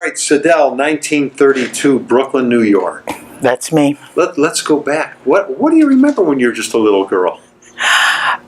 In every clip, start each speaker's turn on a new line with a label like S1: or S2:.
S1: right, Sydelle, 1932, Brooklyn, New York.
S2: That's me.
S1: Let's go back. What do you remember when you were just a little girl?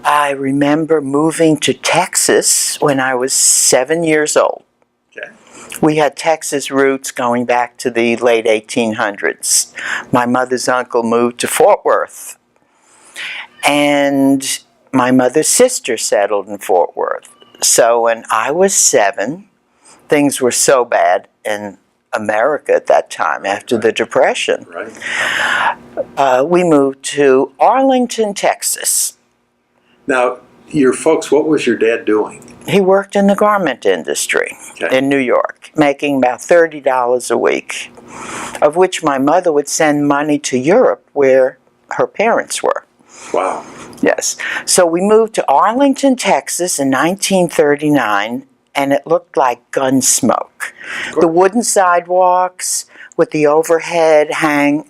S2: I remember moving to Texas when I was 7 years old.
S1: Okay.
S2: We had Texas roots going back to the late 1800s. My mother's uncle moved to Fort Worth. And my mother's sister settled in Fort Worth. So when I was 7, things were so bad in America at that time after the Depression.
S1: Right.
S2: We moved to Arlington, Texas.
S1: Now, your folks, what was your dad doing?
S2: He worked in the garment industry in New York, making about $30 a week, of which my mother would send money to Europe where her parents were.
S1: Wow.
S2: Yes. So we moved to Arlington, Texas in 1939, and it looked like gun smoke. The wooden sidewalks with the overhang,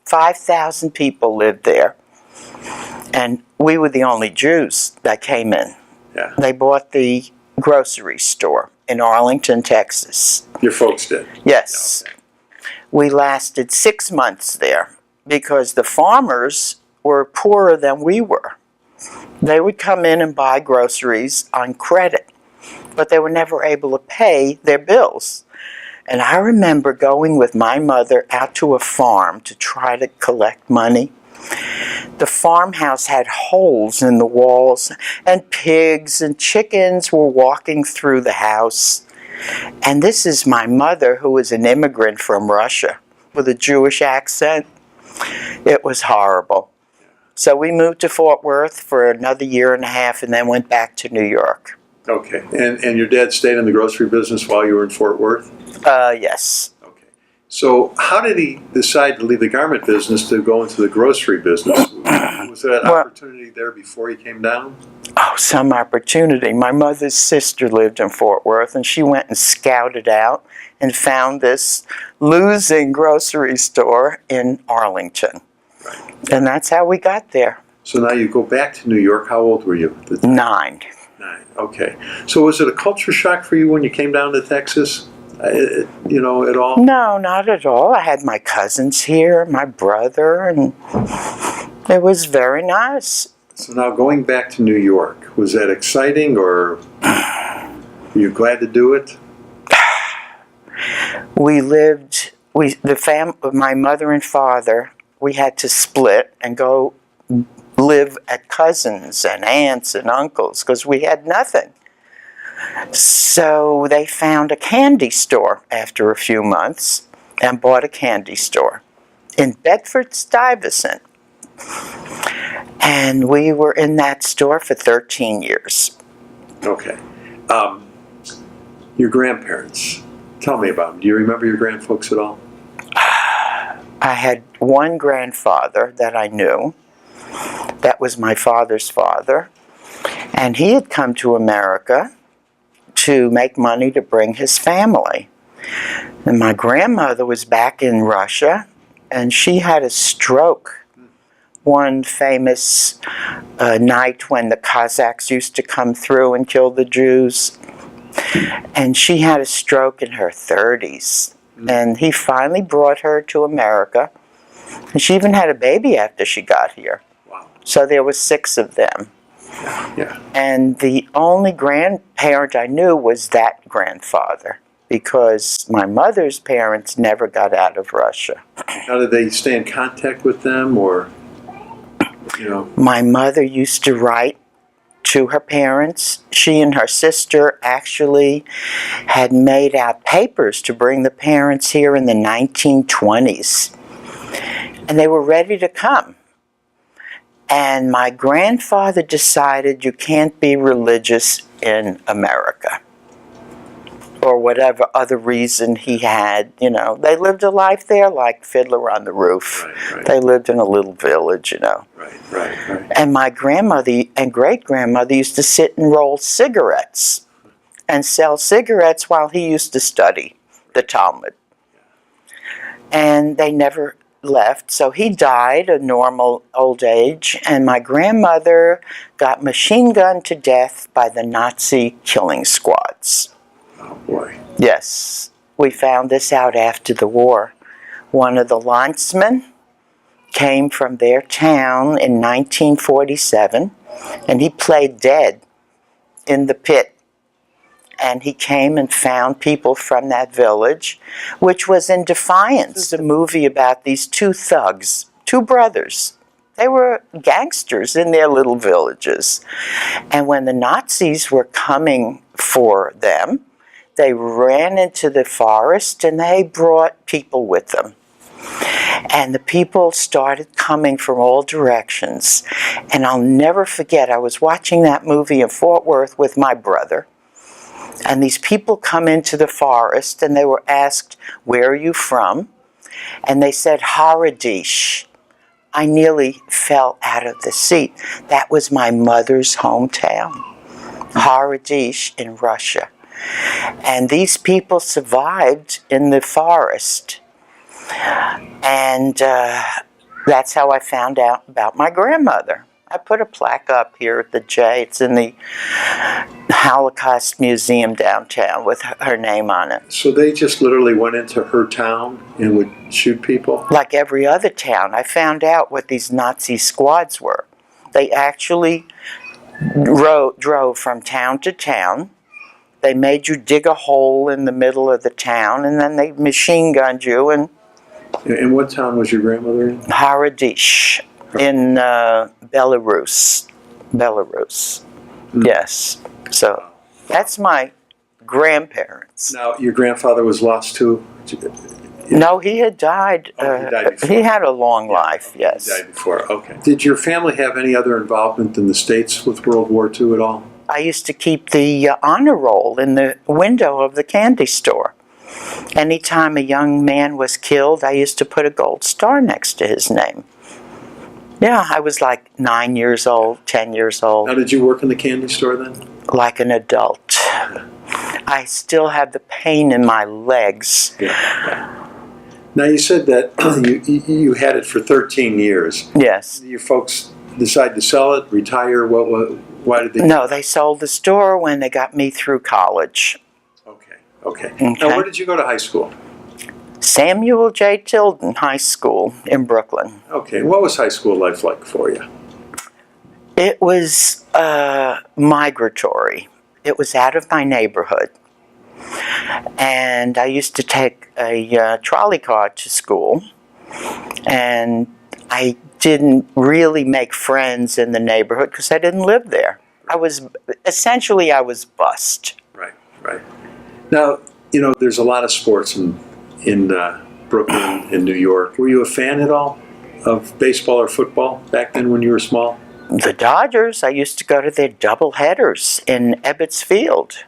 S2: 5,000 people lived there. And we were the only Jews that came in.
S1: Yeah.
S2: They bought the grocery store in Arlington, Texas.
S1: Your folks did?
S2: Yes.
S1: Yeah, okay.
S2: We lasted 6 months there because the farmers were poorer than we were. They would come in and buy groceries on credit, but they were never able to pay their bills. And I remember going with my mother out to a farm to try to collect money. The farmhouse had holes in the walls, and pigs and chickens were walking through the house. And this is my mother, who was an immigrant from Russia with a Jewish accent. It was horrible. So we moved to Fort Worth for another year and a half and then went back to New York.
S1: Okay. And your dad stayed in the grocery business while you were in Fort Worth?
S2: Yes.
S1: Okay. So how did he decide to leave the garment business to go into the grocery business? Was there an opportunity there before he came down?
S2: Oh, some opportunity. My mother's sister lived in Fort Worth, and she went and scouted out and found this losing grocery store in Arlington.
S1: Right.
S2: And that's how we got there.
S1: So now you go back to New York. How old were you at the time?
S2: 9.
S1: 9. Okay. So was it a culture shock for you when you came down to Texas? At all?
S2: No, not at all. I had my cousins here, my brother, and it was very nice.
S1: So now going back to New York, was that exciting, or were you glad to do it?
S2: My mother and father, we had to split and go live at cousins and aunts and uncles because we had nothing. So they found a candy store after a few months and bought a candy store in Bedford-Stuyvesant. And we were in that store for 13 years.
S1: Okay. Your grandparents, tell me about them. Do you remember your grandfolks at all?
S2: I had one grandfather that I knew. That was my father's father. And he had come to America to make money to bring his family. And my grandmother was back in Russia, and she had a stroke one famous night when the Cossacks used to come through and kill the Jews. And she had a stroke in her 30s. And he finally brought her to America. And she even had a baby after she got here.
S1: Wow.
S2: So there were 6 of them.
S1: Yeah.
S2: And the only grandparent I knew was that grandfather, because my mother's parents never got out of Russia.
S1: Now, did they stay in contact with them, or,
S2: My mother used to write to her parents. She and her sister actually had made out papers to bring the parents here in the 1920s. And they were ready to come. And my grandfather decided you can't be religious in America. Or whatever other reason he had, They lived a life there like Fiddler on the Roof.
S1: Right.
S2: They lived in a little village,
S1: Right.
S2: And my grandmother and great-grandmother used to sit and roll cigarettes and sell cigarettes while he used to study the Talmud. And they never left, so he died a normal old age, and my grandmother got machine gunned to death by the Nazi killing squads.
S1: Oh, boy.
S2: Yes. We found this out after the war. One of the linesmen came from their town in 1947, and he played dead in the pit. And he came and found people from that village, which was in defiance. It's a movie about these two thugs, two brothers. They were gangsters in their little villages. And when the Nazis were coming for them, they ran into the forest and they brought people with them. And the people started coming from all directions. And I'll never forget, I was watching that movie in Fort Worth with my brother. And these people come into the forest and they were asked, "Where are you from?" And they said, "Haradish." I nearly fell out of the seat. That was my mother's hometown, Haradish in Russia. And these people survived in the forest. And that's how I found out about my grandmother. I put a plaque up here at the J. It's in the Holocaust Museum downtown with her name on it.
S1: So they just literally went into her town and would shoot people?
S2: Like every other town. I found out what these Nazi squads were. They actually drove from town to town. They made you dig a hole in the middle of the town, and then they machine gunned you. And
S1: what town was your grandmother in?
S2: Haradish in Belarus. Yes. So that's my grandparents.
S1: Now, your grandfather was lost too?
S2: No, he had died.
S1: He died before.
S2: He had a long life, yes.
S1: He died before, okay. Did your family have any other involvement in the States with World War II at all?
S2: I used to keep the honor roll in the window of the candy store. Anytime a young man was killed, I used to put a gold star next to his name. Yeah, I was like 9 years old, 10 years old.
S1: Now, did you work in the candy store then?
S2: Like an adult. I still have the pain in my legs.
S1: Yeah. Now, you said that you had it for 13 years.
S2: Yes.
S1: Your folks decide to sell it, retire? Why did they?
S2: No, they sold the store when they got me through college.
S1: Okay. Now, where did you go to high school?
S2: Samuel J. Tilden High School in Brooklyn.
S1: Okay. What was high school life like for you?
S2: It was migratory. It was out of my neighborhood. And I used to take a trolley car to school. And I didn't really make friends in the neighborhood because I didn't live there. I was bused.
S1: Right. Now, there's a lot of sports in Brooklyn and New York. Were you a fan at all of baseball or football back then when you were small?
S2: The Dodgers, I used to go to their doubleheaders in Ebbets Field.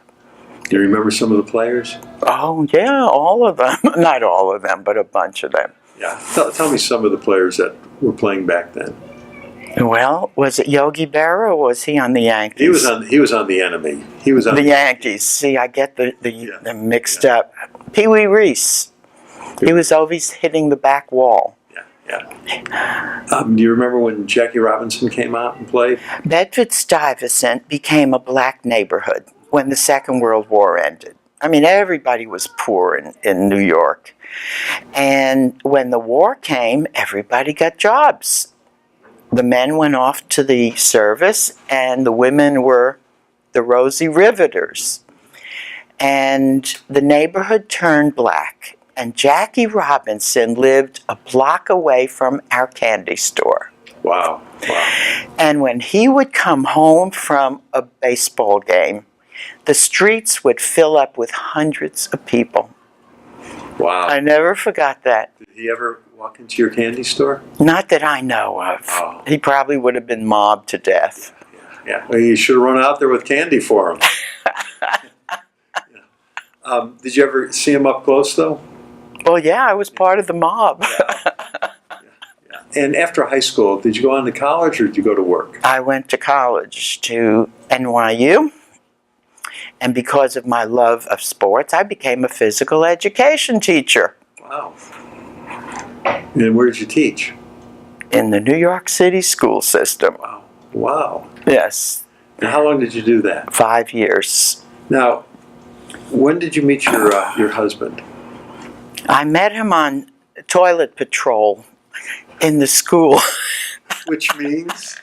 S1: Do you remember some of the players?
S2: Oh, yeah, all of them. Not all of them, but a bunch of them.
S1: Yeah. Tell me some of the players that were playing back then.
S2: Well, was it Yogi Berra or was he on the Yankees?
S1: He was on the enemy. He was on
S2: the Yankees. See, I get them mixed up. Pee Wee Reese. He was always hitting the back wall.
S1: Yeah. Do you remember when Jackie Robinson came out and played?
S2: Bedford-Stuyvesant became a black neighborhood when the Second World War ended. I mean, everybody was poor in New York. And when the war came, everybody got jobs. The men went off to the service, and the women were the Rosy Riveters. And the neighborhood turned black. And Jackie Robinson lived a block away from our candy store.
S1: Wow.
S2: And when he would come home from a baseball game, the streets would fill up with hundreds of people.
S1: Wow.
S2: I never forgot that.
S1: Did he ever walk into your candy store?
S2: Not that I know of.
S1: Oh.
S2: He probably would have been mobbed to death.
S1: Yeah. Well, you should have run out there with candy for him. Did you ever see him up close, though?
S2: Well, yeah, I was part of the mob.
S1: Yeah. And after high school, did you go on to college or did you go to work?
S2: I went to college, to NYU. And because of my love of sports, I became a physical education teacher.
S1: Wow. And where did you teach?
S2: In the New York City school system.
S1: Wow.
S2: Yes.
S1: And how long did you do that?
S2: 5 years.
S1: Now, When did you meet your husband?
S2: I met him on toilet patrol in the school,
S1: Which means?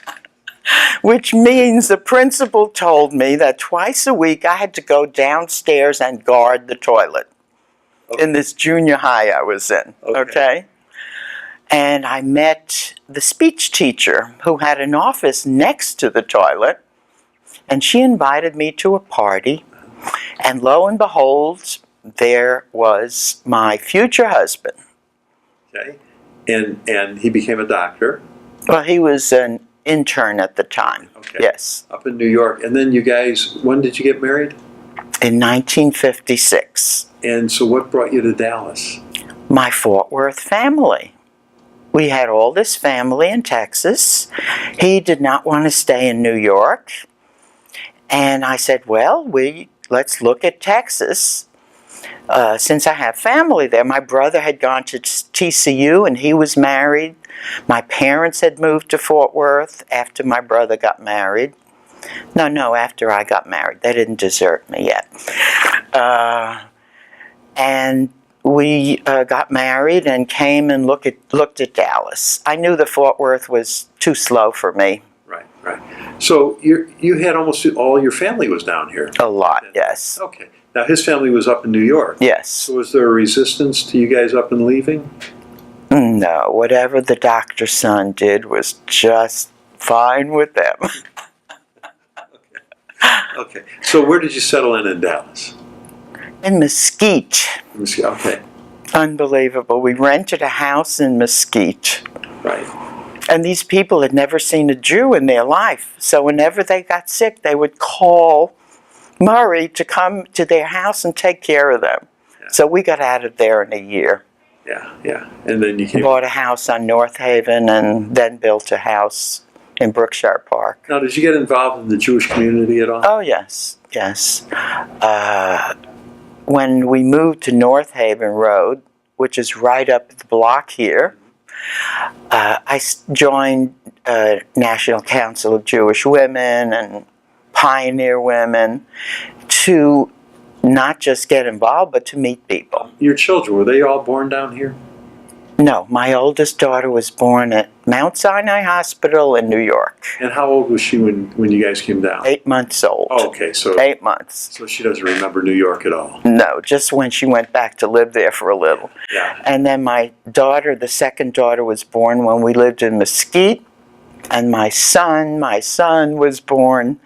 S2: which means the principal told me that twice a week I had to go downstairs and guard the toilet in this junior high I was in, okay? And I met the speech teacher who had an office next to the toilet, and she invited me to a party, and lo and behold, there was my future husband.
S1: Okay. And he became a doctor.
S2: Well, he was an intern at the time.
S1: Okay.
S2: Yes.
S1: Up in New York. And then you guys, when did you get married?
S2: In 1956.
S1: And so what brought you to Dallas?
S2: My Fort Worth family. We had all this family in Texas. He did not want to stay in New York. And I said, well, let's look at Texas. Since I have family there, my brother had gone to TCU and he was married. My parents had moved to Fort Worth after my brother got married. No, after I got married. They didn't desert me yet. And we got married and came and looked at Dallas. I knew that Fort Worth was too slow for me.
S1: Right. So you had almost all your family was down here.
S2: A lot, yes.
S1: Okay. Now his family was up in New York.
S2: Yes.
S1: So was there a resistance to you guys up and leaving?
S2: No, whatever the doctor's son did was just fine with them.
S1: Okay. So where did you settle in Dallas?
S2: In Mesquite.
S1: Okay.
S2: Unbelievable. We rented a house in Mesquite.
S1: Right.
S2: And these people had never seen a Jew in their life. So whenever they got sick, they would call Murray to come to their house and take care of them.
S1: Yeah.
S2: So we got out of there in a year.
S1: Yeah. And then you came.
S2: Bought a house on North Haven and then built a house in Brookshire Park.
S1: Now, did you get involved in the Jewish community at all?
S2: Oh, yes. When we moved to North Haven Road, which is right up the block here, I joined National Council of Jewish Women and Pioneer Women to not just get involved, but to meet people.
S1: Your children, were they all born down here?
S2: No, my oldest daughter was born at Mount Sinai Hospital in New York. And
S1: how old was she when you guys came down?
S2: 8 months old.
S1: Oh, okay. So
S2: 8 months.
S1: So she doesn't remember New York at all?
S2: No, just when she went back to live there for a little.
S1: Yeah.
S2: And then my daughter, the second daughter, was born when we lived in Mesquite. And my son was born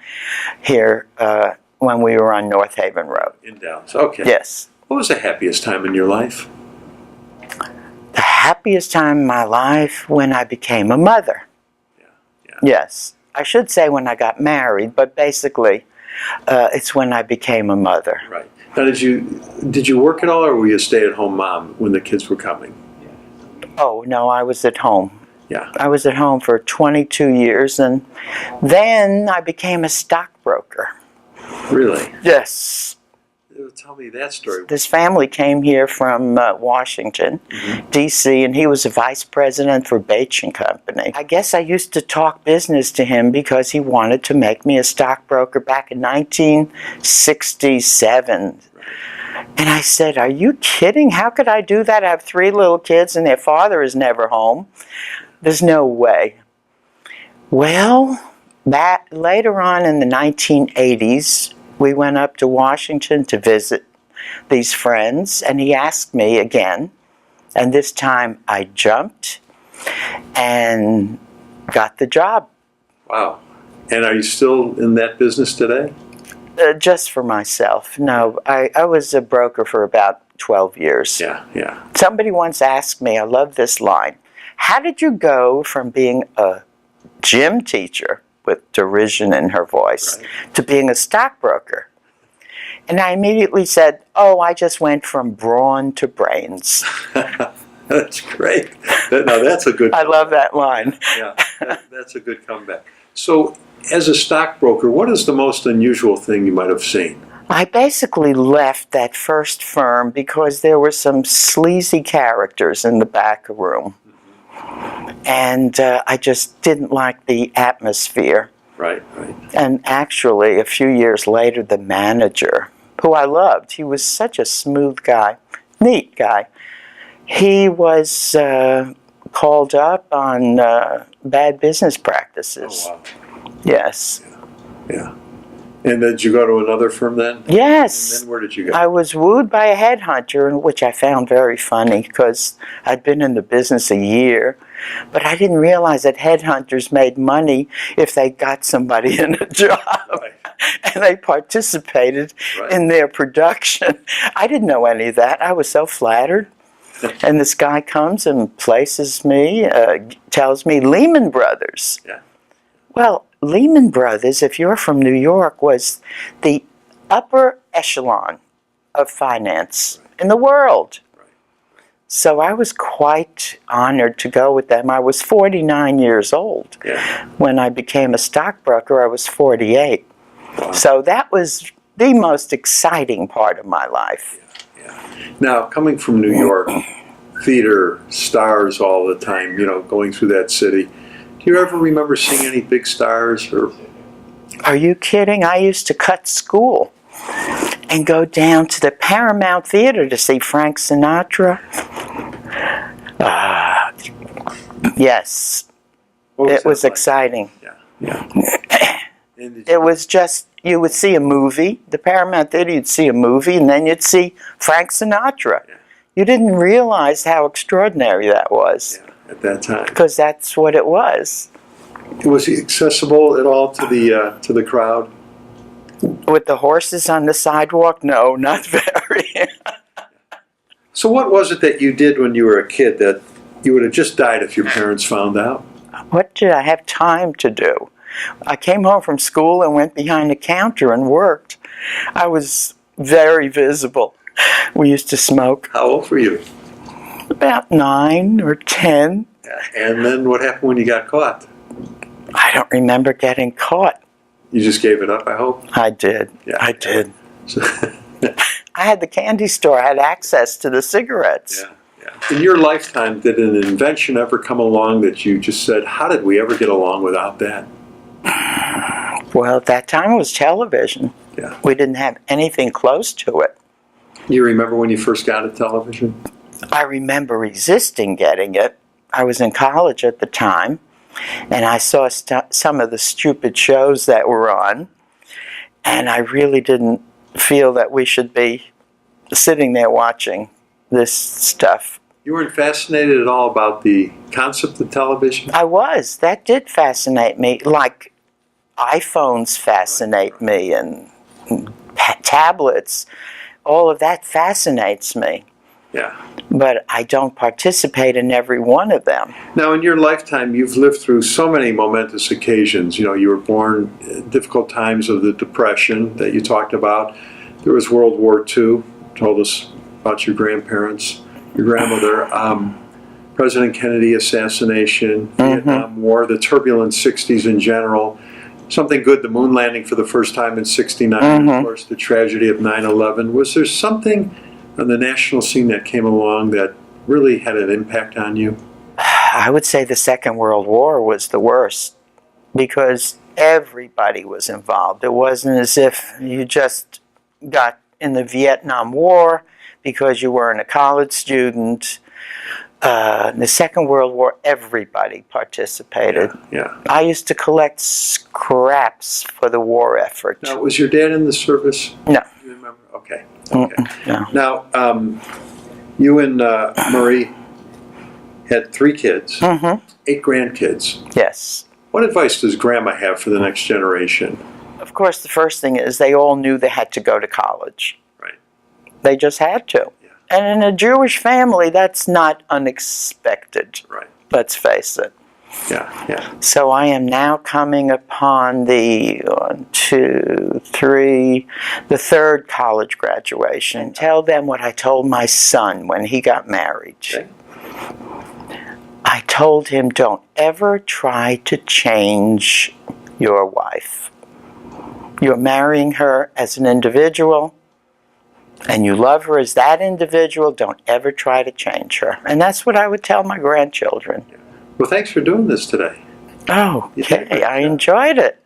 S2: here when we were on North Haven Road.
S1: In Dallas, okay.
S2: Yes.
S1: What was the happiest time in your life?
S2: The happiest time in my life when I became a mother.
S1: Yeah.
S2: Yes. I should say when I got married, but basically it's when I became a mother.
S1: Right. Now, did you work at all, or were you a stay-at-home mom when the kids were coming?
S2: Oh, no, I was at home.
S1: Yeah.
S2: I was at home for 22 years, and then I became a stockbroker.
S1: Really?
S2: Yes.
S1: Tell me that story.
S2: This family came here from Washington, D.C., and he was a vice president for Bache & Company. I guess I used to talk business to him because he wanted to make me a stockbroker back in 1967. And I said, are you kidding? How could I do that? I have 3 little kids and their father is never home. There's no way. Well, later on in the 1980s, we went up to Washington to visit these friends, and he asked me again, and this time I jumped and got the job.
S1: Wow. And are you still in that business today?
S2: Just for myself. No, I was a broker for about 12 years.
S1: Yeah.
S2: Somebody once asked me, I love this line, how did you go from being a gym teacher, with derision in her voice, to being a stockbroker? And I immediately said, oh, I just went from brawn to brains.
S1: That's great. Now that's a good
S2: I love that line.
S1: Yeah, that's a good comeback. So, as a stockbroker, what is the most unusual thing you might have seen?
S2: I basically left that first firm because there were some sleazy characters in the back room. And I just didn't like the atmosphere.
S1: Right.
S2: And actually, a few years later, the manager who I loved. He was such a smooth guy, neat guy. He was called up on bad business practices.
S1: Oh, wow.
S2: Yes.
S1: Yeah. And did you go to another firm then?
S2: Yes.
S1: And then where did you go?
S2: I was wooed by a headhunter, which I found very funny because I'd been in the business a year. But I didn't realize that headhunters made money if they got somebody in a job.
S1: Right.
S2: And they participated in their production. I didn't know any of that. I was so flattered. And this guy comes and places me, tells me Lehman Brothers.
S1: Yeah.
S2: Well, Lehman Brothers, if you're from New York, was the upper echelon of finance in the world. So I was quite honored to go with them. I was 49 years old.
S1: Yeah.
S2: When I became a stockbroker, I was 48.
S1: Wow.
S2: So that was the most exciting part of my life.
S1: Yeah. Now, coming from New York, theater stars all the time, going through that city. Do you ever remember seeing any big stars? Or?
S2: Are you kidding? I used to cut school and go down to the Paramount Theater to see Frank Sinatra. Yes. It was
S1: like?
S2: Exciting.
S1: Yeah.
S2: It was just, you would see a movie, the Paramount Theater, you'd see a movie, and then you'd see Frank Sinatra.
S1: Yeah.
S2: You didn't realize how extraordinary that was.
S1: Yeah, at that time.
S2: Because that's what it was.
S1: Was he accessible at all to the crowd?
S2: With the horses on the sidewalk? No, not very.
S1: So what was it that you did when you were a kid that you would have just died if your parents found out?
S2: What did I have time to do? I came home from school and went behind the counter and worked. I was very visible. We used to smoke.
S1: How old were you?
S2: About 9 or 10.
S1: Yeah. And then what happened when you got caught?
S2: I don't remember getting caught.
S1: You just gave it up, I hope?
S2: I did.
S1: Yeah.
S2: I did. I had the candy store. I had access to the cigarettes.
S1: Yeah. In your lifetime, did an invention ever come along that you just said, how did we ever get along without that?
S2: Well, at that time it was television.
S1: Yeah.
S2: We didn't have anything close to it.
S1: You remember when you first got a television?
S2: I remember resisting getting it. I was in college at the time, and I saw some of the stupid shows that were on, and I really didn't feel that we should be sitting there watching this stuff.
S1: You weren't fascinated at all about the concept of television?
S2: I was. That did fascinate me. Like iPhones fascinate me, and tablets. All of that fascinates me.
S1: Yeah.
S2: But I don't participate in every one of them.
S1: Now, in your lifetime, you've lived through so many momentous occasions. You were born in difficult times of the Depression that you talked about. There was World War II. Told us about your grandparents, your grandmother. President Kennedy assassination, Vietnam War, the turbulent 60s in general. Something good, the moon landing for the first time in 69, of course, the tragedy of 9/11. Was there something on the national scene that came along that really had an impact on you?
S2: I would say the Second World War was the worst because everybody was involved. It wasn't as if you just got in the Vietnam War because you weren't a college student. The Second World War, everybody participated.
S1: Yeah.
S2: I used to collect scraps for the war effort.
S1: Now, was your dad in the service?
S2: No.
S1: Do you remember? Okay.
S2: No.
S1: Now, you and Marie had 3 kids, 8 grandkids.
S2: Yes.
S1: What advice does Grandma have for the next generation?
S2: Of course, the first thing is they all knew they had to go to college.
S1: Right.
S2: They just had to.
S1: Yeah.
S2: And in a Jewish family, that's not unexpected.
S1: Right.
S2: Let's face it.
S1: Yeah.
S2: So I am now coming upon the 3rd college graduation. Tell them what I told my son when he got married.
S1: Okay.
S2: I told him, don't ever try to change your wife. You're marrying her as an individual, and you love her as that individual. Don't ever try to change her. And that's what I would tell my grandchildren.
S1: Well, thanks for doing this today.
S2: Oh, okay. I enjoyed it.